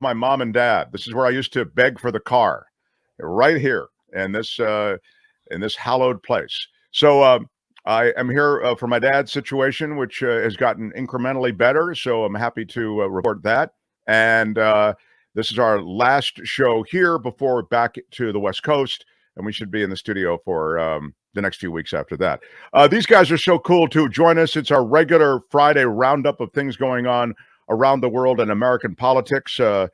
my mom and dad. This is where I used to beg for the car, right here in this hallowed place. So I am here for my dad's situation, which has gotten incrementally better. So I'm happy to report that. And this is our last show here before we're back to the West Coast, and we should be in the studio for the next few weeks after that. These guys are so cool to join us. It's our regular Friday roundup of things going on around the world in American politics. So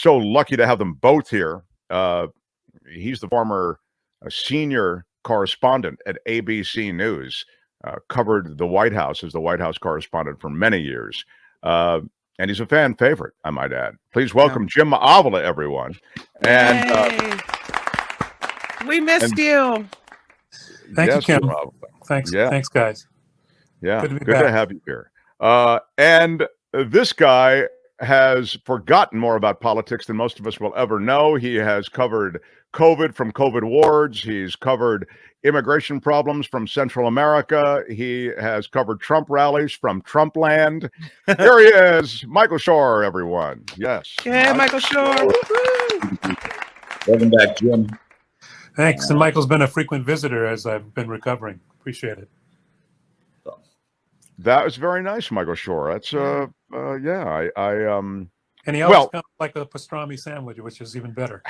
lucky to have them both here. He's the former senior correspondent at ABC News, covered the White House as the White House correspondent for many years. And he's a fan favorite, I might add. Please welcome Jim Avila, everyone. And we missed you. Thank you, Kim. Thanks. Yeah. Thanks, guys. Yeah, good to have you here. And this guy has forgotten more about politics than most of us will ever know. He has covered COVID from COVID wards. He's covered immigration problems from Central America. He has covered Trump rallies from Trump land. Here he is, Michael Shure, everyone. Yes. Yeah, Michael Shure. Welcome back, Jim. Thanks. And Michael's been a frequent visitor as I've been recovering. Appreciate it. That was very nice, Michael Shure. That's and he always comes like a pastrami sandwich, which is even better.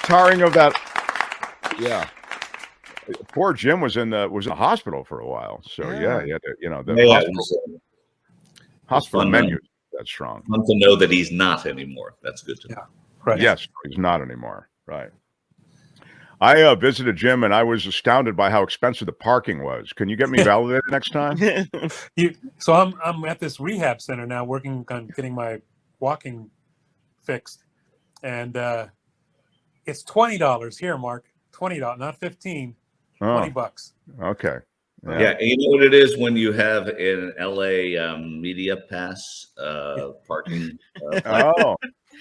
Tiring of that. Yeah. Poor Jim was in the hospital for a while. So he had to, the hospital menu that's strong. Fun to know that he's not anymore. That's good to know. Right. Yes, he's not anymore. Right. I visited Jim, and I was astounded by how expensive the parking was. Can you get me validated next time? So I'm at this rehab center now, working on getting my walking fixed, and it's $20 here, Mark. $20, not $15. $20. Okay. Yeah, you know what it is when you have an LA media pass parking.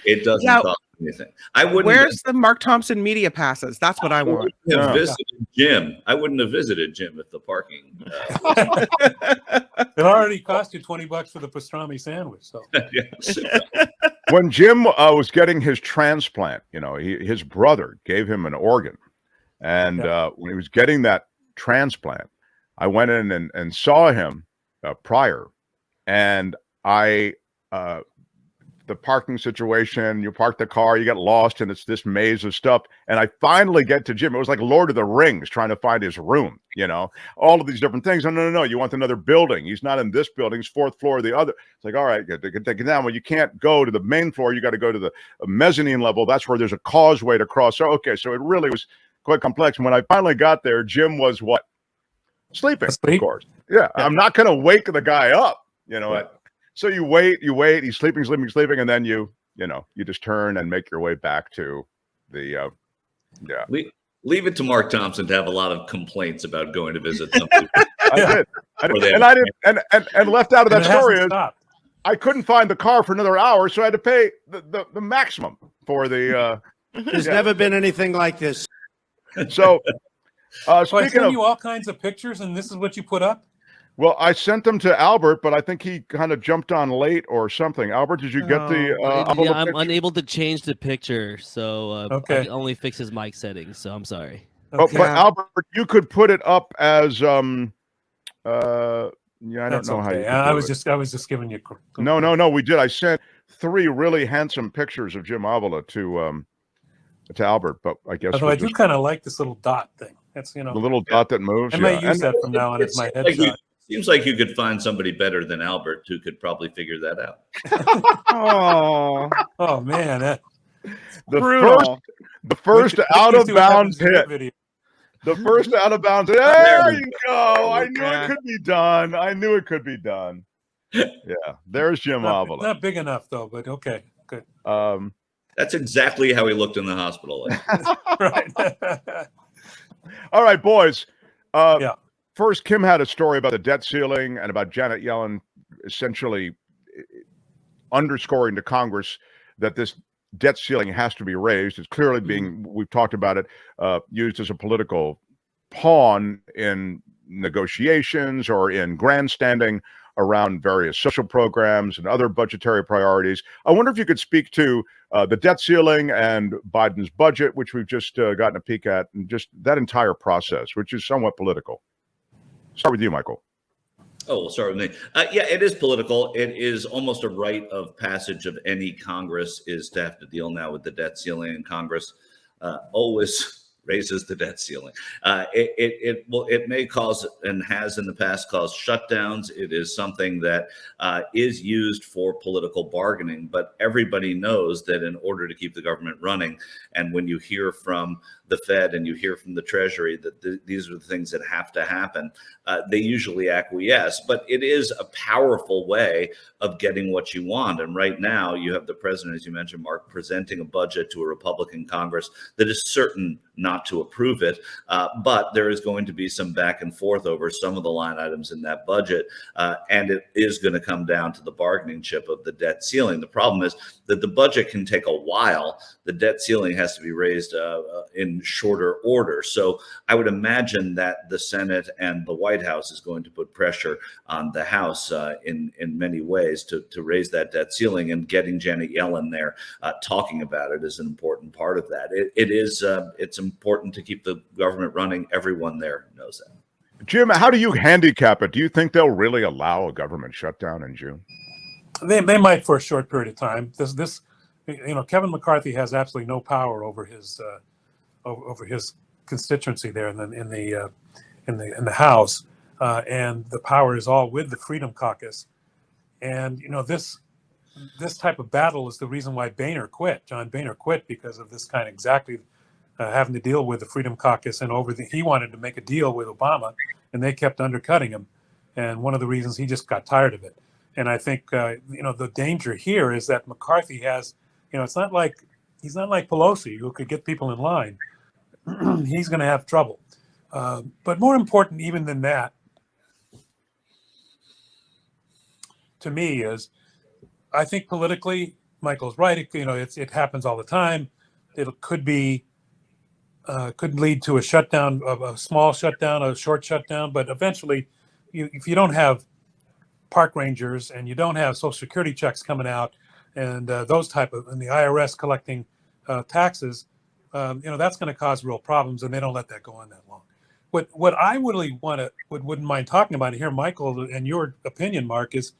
It doesn't cost anything. I wouldn't. Where's the Mark Thompson media passes? That's what I want. Have visited Jim. I wouldn't have visited Jim if the parking. It already cost you $20 for the pastrami sandwich. So. When Jim was getting his transplant, his brother gave him an organ, and when he was getting that transplant, I went in and saw him prior, and the parking situation, you park the car, you get lost, and it's this maze of stuff. And I finally get to Jim. It was like Lord of the Rings trying to find his room, all of these different things. Oh, no, you want another building. He's not in this building. He's fourth floor of the other. It's like, all right, take it down. Well, you can't go to the main floor. You got to go to the mezzanine level. That's where there's a causeway to cross. So, okay, so it really was quite complex. And when I finally got there, Jim was what? Sleeping, of course. Yeah, I'm not going to wake the guy up, So you wait, he's sleeping, and then you just turn and make your way back to the, Leave it to Mark Thompson to have a lot of complaints about going to visit somebody. I did. And left out of that story is I couldn't find the car for another hour, so I had to pay the maximum for the. There's never been anything like this. So, I sent you all kinds of pictures, and this is what you put up. Well, I sent them to Albert, but I think he kind of jumped on late or something. Albert, did you get the? I'm unable to change the picture, so I can only fix his mic settings. So I'm sorry. Okay. But Albert, you could put it up as I don't know how you. I was just giving you. No, we did. I sent 3 really handsome pictures of Jim Avila to Albert, but I guess I do kind of like this little dot thing. That's the little dot that moves. I may use that from now on as my headshot. Seems like you could find somebody better than Albert who could probably figure that out. Oh man, the first out of bounds hit. The first out of bounds. There you go. I knew it could be done. Yeah, there's Jim Avila. Not big enough though, but okay, good. That's exactly how he looked in the hospital. Right. All right, boys. First, Kim had a story about the debt ceiling and about Janet Yellen essentially underscoring to Congress that this debt ceiling has to be raised. It's clearly being, we've talked about it, used as a political pawn in negotiations or in grandstanding around various social programs and other budgetary priorities. I wonder if you could speak to the debt ceiling and Biden's budget, which we've just gotten a peek at, and just that entire process, which is somewhat political. Start with you, Michael. Oh, well, sorry with me. Yeah, it is political. It is almost a rite of passage of any Congress is to have to deal now with the debt ceiling, and Congress always raises the debt ceiling. It may cause, and has in the past caused, shutdowns. It is something that is used for political bargaining, but everybody knows that in order to keep the government running, and when you hear from the Fed and you hear from the Treasury that these are the things that have to happen, they usually acquiesce. But it is a powerful way of getting what you want. And right now you have the president, as you mentioned, Mark, presenting a budget to a Republican Congress that is certain not to approve it. But there is going to be some back and forth over some of the line items in that budget. And it is going to come down to the bargaining chip of the debt ceiling. The problem is that the budget can take a while. The debt ceiling has to be raised in shorter order. So I would imagine that the Senate and the White House is going to put pressure on the House in many ways to raise that debt ceiling, and getting Janet Yellen there talking about it is an important part of that. It's important to keep the government running. Everyone there knows that. Jim, how do you handicap it? Do you think they'll really allow a government shutdown in June? They might for a short period of time. Kevin McCarthy has absolutely no power over his constituency there in the House, and the power is all with the Freedom Caucus. And this type of battle is the reason why John Boehner quit, because of this kind of exactly having to deal with the Freedom Caucus, and he wanted to make a deal with Obama, and they kept undercutting him. And one of the reasons, he just got tired of it. And I think the danger here is that McCarthy has, it's not like he's not like Pelosi, who could get people in line. He's going to have trouble. But more important even than that, to me, is I think politically, Michael's right. It happens all the time. It could lead to a shutdown, of a small shutdown, a short shutdown. But eventually, if you don't have park rangers and you don't have Social Security checks coming out, and and the IRS collecting taxes, that's going to cause real problems, and they don't let that go on that long. What I really wouldn't mind talking about here, Michael, and your opinion, Mark, is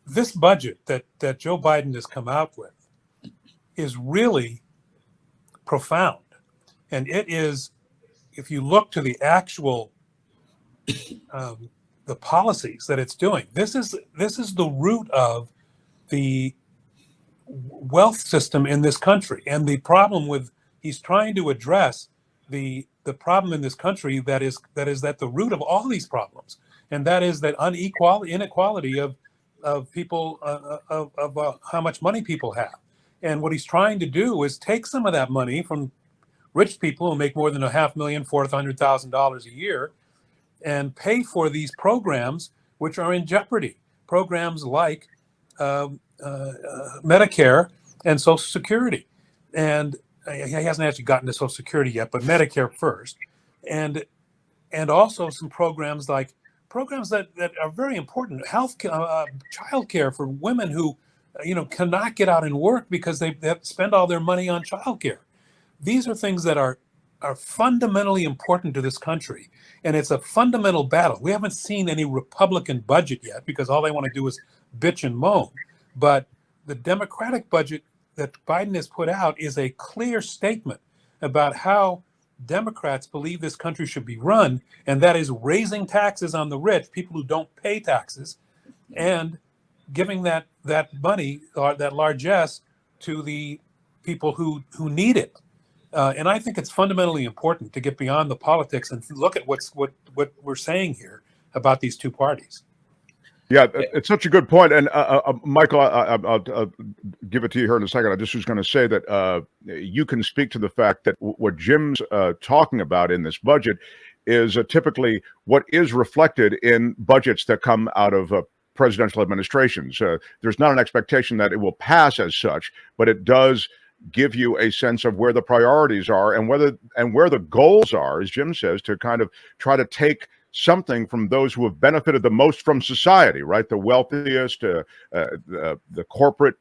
this budget that Joe Biden has come out with is really profound. And it is, if you look to the actual the policies that it's doing, this is the root of the wealth system in this country. And the problem he's trying to address the problem in this country that is at the root of all these problems, and that is that inequality of people of how much money people have. And what he's trying to do is take some of that money from rich people who make more than $500,000, $400,000 a year, and pay for these programs which are in jeopardy. Programs like Medicare and Social Security. And he hasn't actually gotten to Social Security yet, but Medicare first. And also some programs that are very important. Health, child care for women who, cannot get out and work because they have to spend all their money on child care. These are things that are fundamentally important to this country. And it's a fundamental battle. We haven't seen any Republican budget yet because all they want to do is bitch and moan. But the Democratic budget that Biden has put out is a clear statement about how Democrats believe this country should be run, and that is raising taxes on the rich, people who don't pay taxes, and giving that money, or that largesse, to the people who need it. And I think it's fundamentally important to get beyond the politics and look at what we're saying here about these two parties. Yeah, it's such a good point. And Michael, I'll give it to you here in a second. I just was going to say that you can speak to the fact that what Jim's talking about in this budget is typically what is reflected in budgets that come out of presidential administrations. There's not an expectation that it will pass as such, but it does give you a sense of where the priorities are and where the goals are, as Jim says, to kind of try to take something from those who have benefited the most from society, right? The wealthiest, the corporate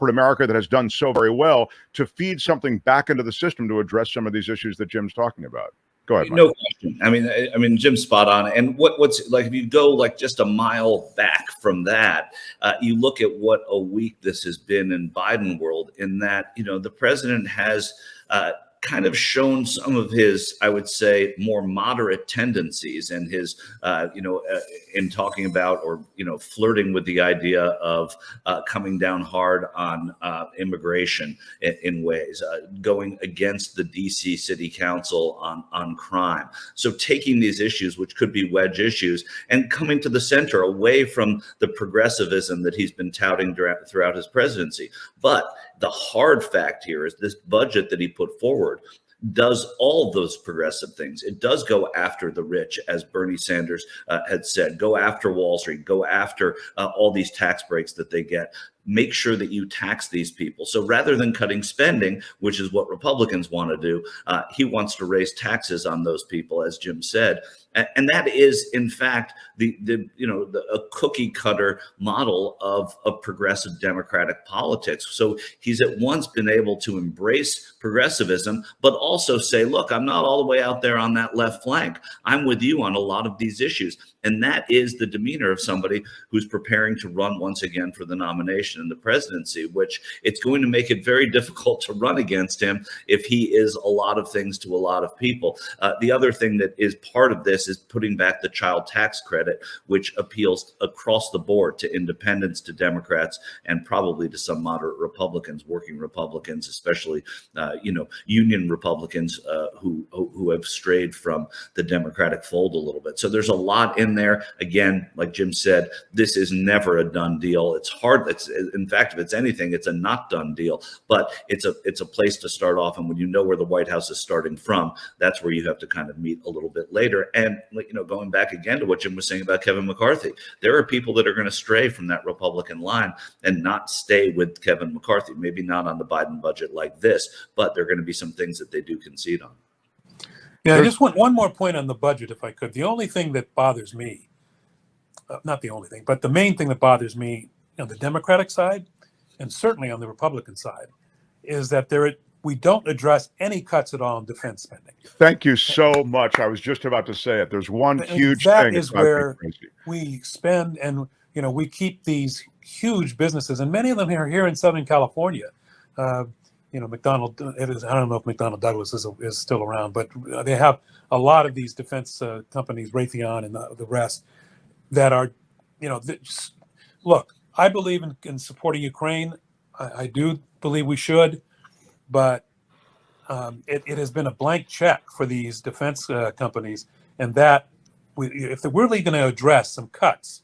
America that has done so very well, to feed something back into the system to address some of these issues that Jim's talking about. Go ahead, Mike. No question. I mean, Jim's spot on. And what's like, if you go like just a mile back from that, you look at what a week this has been in Biden world, in that, the president has kind of shown some of his, I would say, more moderate tendencies, and his, in talking about, or, flirting with the idea of coming down hard on immigration in ways, going against the DC City Council on crime. So taking these issues, which could be wedge issues, and coming to the center away from the progressivism that he's been touting throughout his presidency. But the hard fact here is this budget that he put forward does all those progressive things. It does go after the rich, as Bernie Sanders had said, go after Wall Street, go after all these tax breaks that they get. Make sure that you tax these people. So rather than cutting spending, which is what Republicans want to do, he wants to raise taxes on those people, as Jim said. And that is, in fact, a cookie cutter model of progressive democratic politics. So he's at once been able to embrace progressivism, but also say, look, I'm not all the way out there on that left flank. I'm with you on a lot of these issues. And that is the demeanor of somebody who's preparing to run once again for the nomination in the presidency, which it's going to make it very difficult to run against him if he is a lot of things to a lot of people. The other thing that is part of this is putting back the child tax credit, which appeals across the board to independents, to Democrats, and probably to some moderate Republicans, working Republicans, especially union Republicans who have strayed from the Democratic fold a little bit. So there's a lot in there. Again, like Jim said, this is never a done deal. It's hard. In fact, if it's anything, it's a not done deal. But it's a place to start off. And when you know where the White House is starting from, that's where you have to kind of meet a little bit later. And going back again to what Jim was saying about Kevin McCarthy, there are people that are going to stray from that Republican line and not stay with Kevin McCarthy. Maybe not on the Biden budget like this, but there are going to be some things that they do concede on. Yeah, I just want one more point on the budget, if I could. The only thing that bothers me, not the only thing, but the main thing that bothers me on the Democratic side, and certainly on the Republican side, is that we don't address any cuts at all in defense spending. Thank you so much. I was just about to say it. There's one huge that thing. That is where we spend, and we keep these huge businesses, and many of them are here in Southern California. McDonnell, I don't know if McDonnell Douglas is still around, but they have a lot of these defense companies, Raytheon and the rest, that are, look, I believe in supporting Ukraine. I do believe we should, but it has been a blank check for these defense companies, and that if they're really going to address some cuts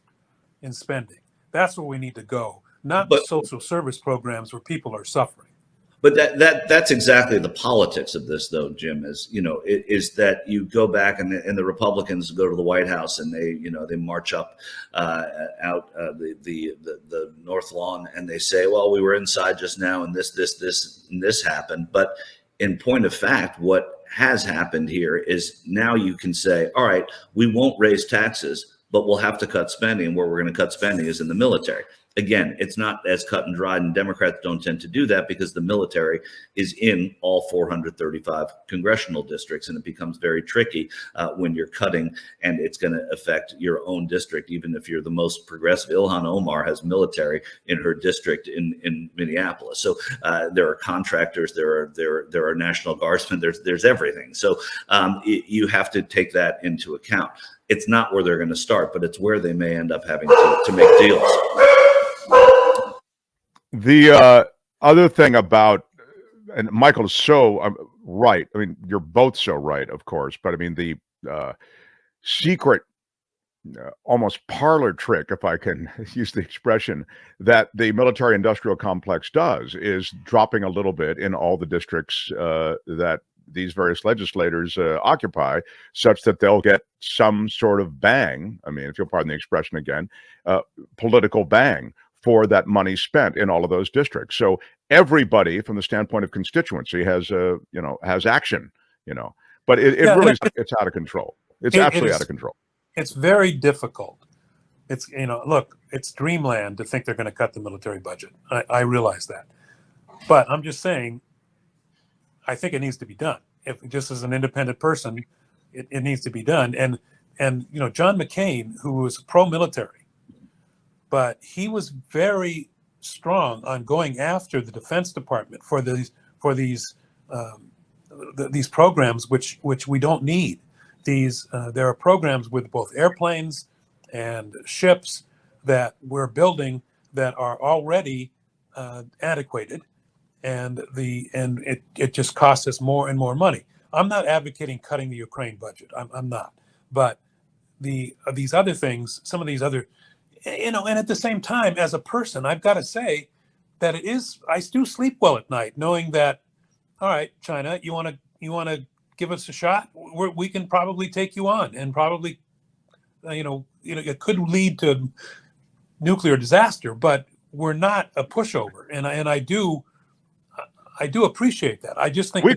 in spending, that's where we need to go, not the social service programs where people are suffering. But that's exactly the politics of this, though, Jim, is that you go back and the Republicans go to the White House and they march up out the North Lawn and they say, well, we were inside just now and this happened. But in point of fact, what has happened here is now you can say, all right, we won't raise taxes, but we'll have to cut spending. And where we're going to cut spending is in the military. Again, it's not as cut and dried, and Democrats don't tend to do that because the military is in all 435 congressional districts, and it becomes very tricky when you're cutting, and it's going to affect your own district, even if you're the most progressive. Ilhan Omar has military in her district in Minneapolis, so there are contractors, there are National Guardsmen, there's everything. So you have to take that into account. It's not where they're going to start, but it's where they may end up having to make deals. The other thing about, and Michael is so right. I mean, you're both so right, of course. But I mean, the secret, almost parlor trick, if I can use the expression, that the military-industrial complex does is dropping a little bit in all the districts that these various legislators occupy, such that they'll get some sort of bang. I mean, if you'll pardon the expression again, political bang for that money spent in all of those districts. So everybody, from the standpoint of constituency, has action, but it really it's out of control. It's absolutely out of control. It's very difficult. It's, look, it's dreamland to think they're going to cut the military budget. I realize that. But I'm just saying, I think it needs to be done. If just as an independent person, it needs to be done. And John McCain, who was pro-military, but he was very strong on going after the Defense Department for these programs which we don't need. There are programs with both airplanes and ships that we're building that are already antiquated, and it just costs us more and more money. I'm not advocating cutting the Ukraine budget. I'm not. But these other things, some of these other, and at the same time, as a person, I've got to say that I do sleep well at night, knowing that, all right, China, you want to give us a shot? We can probably take you on, and probably, it could lead to nuclear disaster, but we're not a pushover, and I do appreciate that. I just think we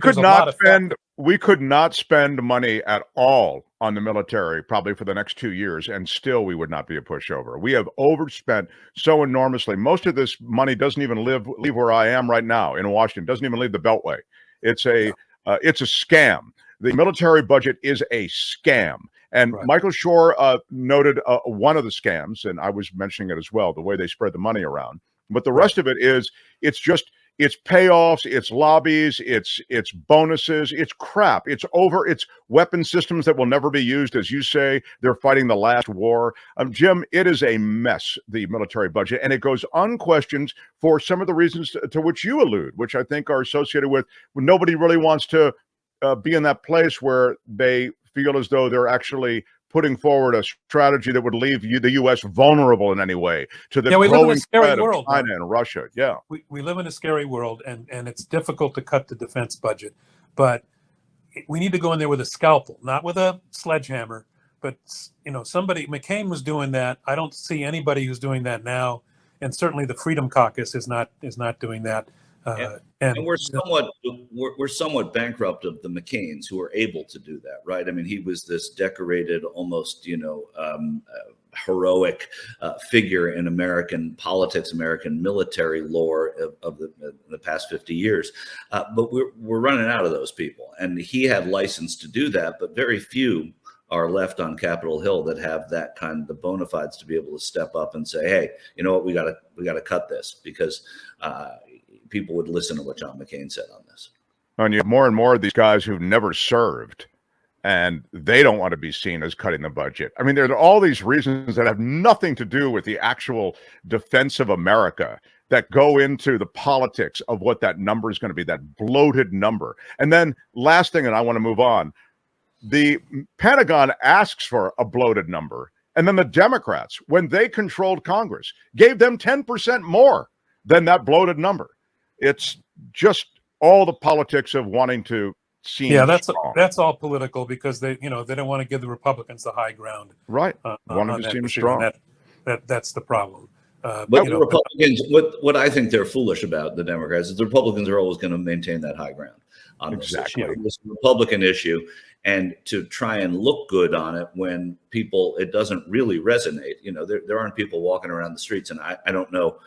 could not spend money at all on the military probably for the next 2 years, and still we would not be a pushover. We have overspent so enormously. Most of this money doesn't even leave where I am right now in Washington. Doesn't even leave the Beltway. It's a scam. The military budget is a scam. And right. Michael Shure noted one of the scams, and I was mentioning it as well, the way they spread the money around. But the rest of it is, it's payoffs, it's lobbies, it's bonuses, it's crap. It's weapon systems that will never be used. As you say, they're fighting the last war. Jim, it is a mess, the military budget, and it goes unquestioned for some of the reasons to which you allude, which I think are associated with when nobody really wants to be in that place where they feel as though they're actually putting forward a strategy that would leave the U.S. vulnerable in any way to the growing threat of China and Russia. Yeah, we live in a scary world, and it's difficult to cut the defense budget, but we need to go in there with a scalpel, not with a sledgehammer. But McCain was doing that. I don't see anybody who's doing that now, and certainly the Freedom Caucus is not doing that. And we're somewhat bankrupt of the McCains who are able to do that, right? I mean, he was this decorated, almost heroic figure in American politics, American military lore of the past 50 years. But we're running out of those people, and he had license to do that, but very few are left on Capitol Hill that have that kind of the bona fides to be able to step up and say, hey, you know what, we got to cut this, because people would listen to what John McCain said on this. And you have more and more of these guys who've never served, and they don't want to be seen as cutting the budget. I mean, there are all these reasons that have nothing to do with the actual defense of America that go into the politics of what that number is going to be, that bloated number. And then last thing, and I want to move on, the Pentagon asks for a bloated number, and then the Democrats, when they controlled Congress, gave them 10% more than that bloated number. It's just all the politics of wanting to seem strong. That's all political, because they don't want to give the Republicans the high ground. Right. Wanting to seem strong. That's the problem. But the Republicans, what I think they're foolish about, the Democrats, is the Republicans are always going to maintain that high ground on this issue. It's a Republican issue, and to try and look good on it when it doesn't really resonate. There aren't people walking around the streets, and I don't know.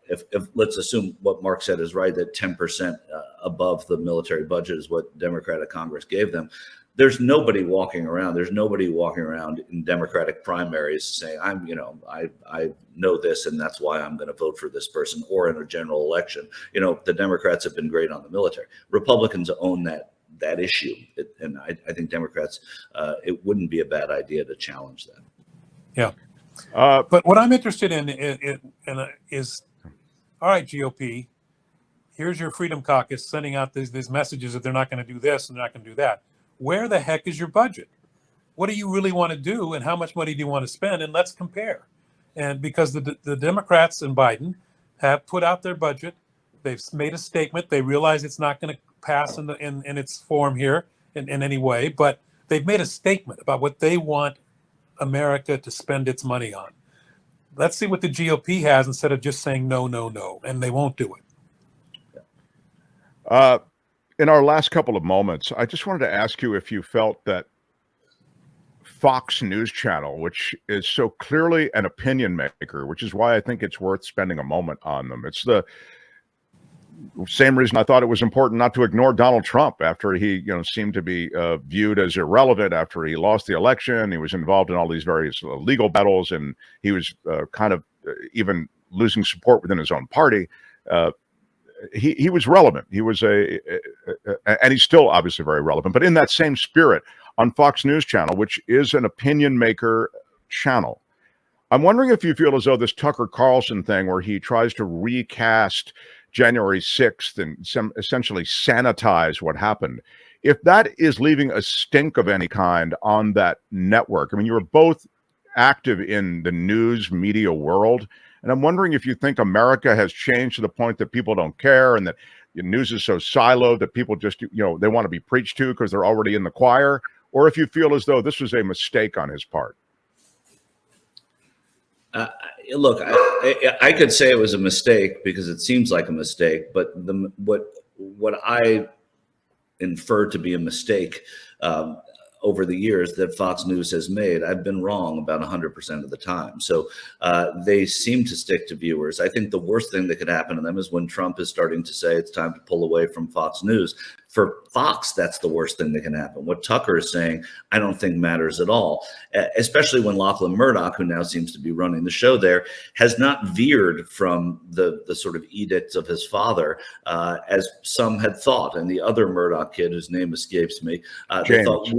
If let's assume what Mark said is right, that 10% above the military budget is what Democratic Congress gave them. There's nobody walking around. There's nobody walking around in Democratic primaries saying, I know this, and that's why I'm going to vote for this person, or in a general election. The Democrats have been great on the military. Republicans own that issue, and I think Democrats, it wouldn't be a bad idea to challenge that. Yeah. But what I'm interested in is, all right, GOP, here's your Freedom Caucus sending out these messages that they're not going to do this and they're not going to do that. Where the heck is your budget? What do you really want to do, and how much money do you want to spend? And let's compare. And because the Democrats and Biden have put out their budget, they've made a statement. They realize it's not going to pass in its form here in any way, but they've made a statement about what they want America to spend its money on. Let's see what the GOP has, instead of just saying no, no, no, and they won't do it. In our last couple of moments, I just wanted to ask you if you felt that Fox News channel, which is so clearly an opinion maker, which is why I think it's worth spending a moment on them. It's the same reason I thought it was important not to ignore Donald Trump after he, seemed to be viewed as irrelevant after he lost the election. He was involved in all these various legal battles, and he was kind of even losing support within his own party. He was relevant. He was and he's still obviously very relevant. But in that same spirit, on Fox News Channel, which is an opinion maker channel, I'm wondering if you feel as though this Tucker Carlson thing, where he tries to recast January 6th and essentially sanitize what happened, if that is leaving a stink of any kind on that network. I mean, you were both active in the news media world, and I'm wondering if you think America has changed to the point that people don't care and that the news is so siloed that people just, they want to be preached to because they're already in the choir, or if you feel as though this was a mistake on his part. Look, I could say it was a mistake because it seems like a mistake, but what I inferred to be a mistake over the years that Fox News has made, I've been wrong about 100% of the time. So they seem to stick to viewers. I think the worst thing that could happen to them is when Trump is starting to say it's time to pull away from Fox News. For Fox, that's the worst thing that can happen. What Tucker is saying, I don't think matters at all, especially when Lachlan Murdoch, who now seems to be running the show there, has not veered from the sort of edicts of his father, as some had thought. And the other Murdoch kid, whose name escapes me, they thought,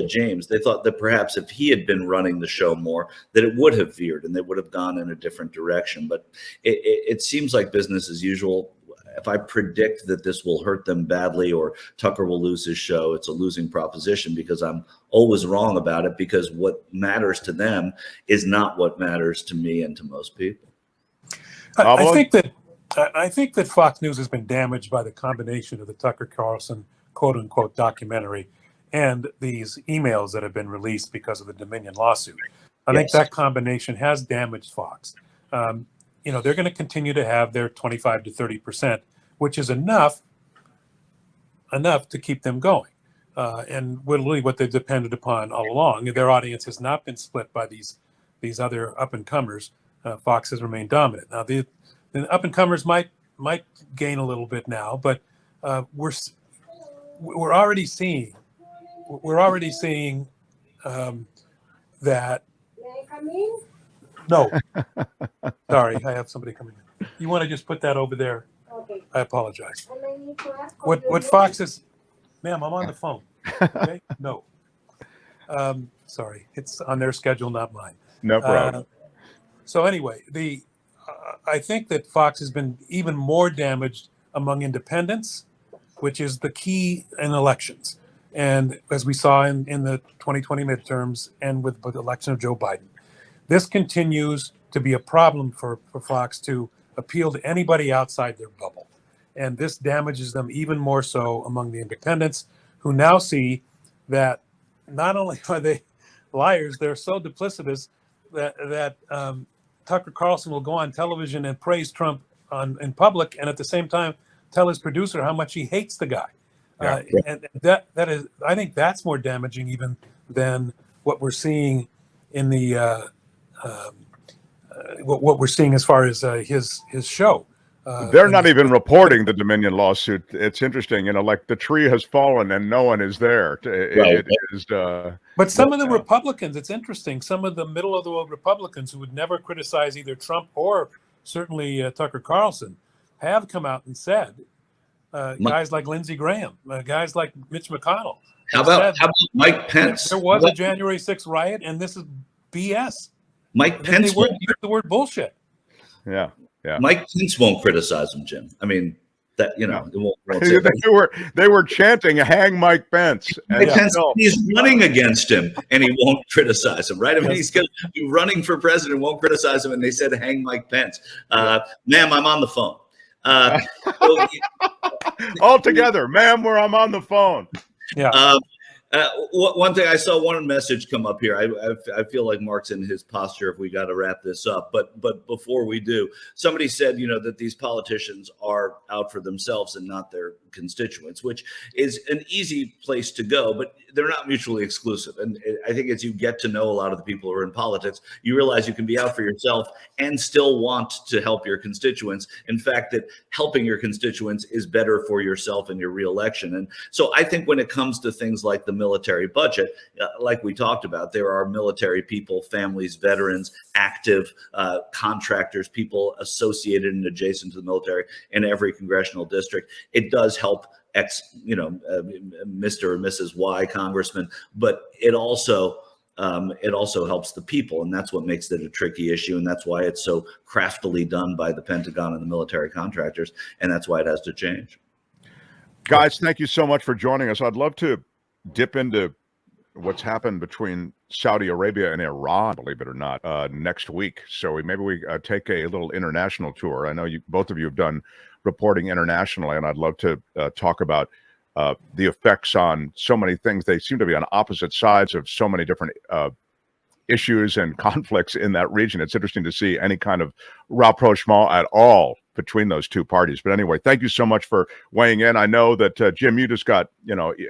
James, they thought that perhaps if he had been running the show more, that it would have veered and they would have gone in a different direction. But it seems like business as usual. If I predict that this will hurt them badly or Tucker will lose his show, it's a losing proposition because I'm always wrong about it, because what matters to them is not what matters to me and to most people. I think that Fox News has been damaged by the combination of the Tucker Carlson quote unquote documentary and these emails that have been released because of the Dominion lawsuit. I think that combination has damaged Fox. They're going to continue to have their 25 to 30%, which is enough to keep them going. And really what they've depended upon all along. Their audience has not been split by these other up-and-comers. Fox has remained dominant. Now, the up-and-comers might gain a little bit now, but we're already seeing that. No. Sorry, I have somebody coming in. You want to just put that over there? Okay. I apologize. What Fox is, ma'am, I'm on the phone. Okay? No. Sorry, it's on their schedule, not mine. No problem. So anyway, I think that Fox has been even more damaged among independents, which is the key in elections. And as we saw in the 2020 midterms and with the election of Joe Biden, this continues to be a problem for Fox to appeal to anybody outside their bubble. And this damages them even more so among the independents, who now see that not only are they liars, they're so duplicitous that Tucker Carlson will go on television and praise Trump in public, and at the same time tell his producer how much he hates the guy. And that is, I think that's more damaging even than what we're seeing in the what we're seeing as far as his show. They're not even reporting the Dominion lawsuit. It's interesting, like the tree has fallen and no one is there. It is. But some of the Republicans, it's interesting. Some of the middle of the road Republicans who would never criticize either Trump or certainly Tucker Carlson have come out and said, guys like Lindsey Graham, guys like Mitch McConnell. How about Mike Pence? There was a January 6th riot, and this is BS. Mike Pence won't use the word bullshit. Yeah. Mike Pence won't criticize him, Jim. I mean, that it won't they were chanting "Hang Mike Pence." Mike Pence, he's running against him, and he won't criticize him, right? I mean, he's going to be running for president, won't criticize him, and they said "Hang Mike Pence." Ma'am, I'm on the phone. All together, ma'am, where I'm on the phone. Yeah. One thing, I saw one message come up here. I feel like Mark's in his posture if we got to wrap this up. But before we do, somebody said, that these politicians are out for themselves and not their constituents, which is an easy place to go, but they're not mutually exclusive. And I think as you get to know a lot of the people who are in politics, you realize you can be out for yourself and still want to help your constituents. In fact, that helping your constituents is better for yourself and your reelection. And so I think when it comes to things like the military budget, like we talked about, there are military people, families, veterans, active contractors, people associated and adjacent to the military in every congressional district. It does help Mr. or Mrs. Y congressman, but it also helps the people, and that's what makes it a tricky issue, and that's why it's so craftily done by the Pentagon and the military contractors, and that's why it has to change. Guys, thank you so much for joining us. I'd love to dip into what's happened between Saudi Arabia and Iran, believe it or not, next week. So maybe we take a little international tour. I know both of you have done reporting internationally, and I'd love to talk about the effects on so many things. They seem to be on opposite sides of so many different issues and conflicts in that region. It's interesting to see any kind of rapprochement at all between those two parties. But anyway, thank you so much for weighing in. I know that, Jim, you just got,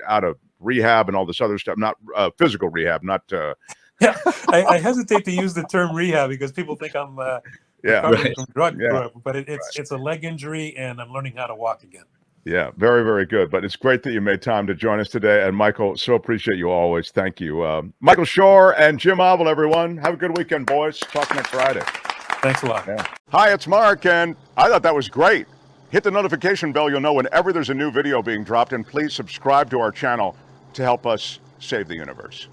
out of rehab and all this other stuff, not physical rehab, not... Yeah, I hesitate to use the term rehab because people think I'm recovering from drug, but it's a leg injury and I'm learning how to walk again. Yeah, very, very good. But it's great that you made time to join us today. And Michael, so appreciate you always. Thank you. Michael Shure and Jim Avila, everyone. Have a good weekend, boys. Talk next Friday. Thanks a lot. Yeah. Hi, it's Mark, and I thought that was great. Hit the notification bell. You'll know whenever there's a new video being dropped. And please subscribe to our channel to help us save the universe.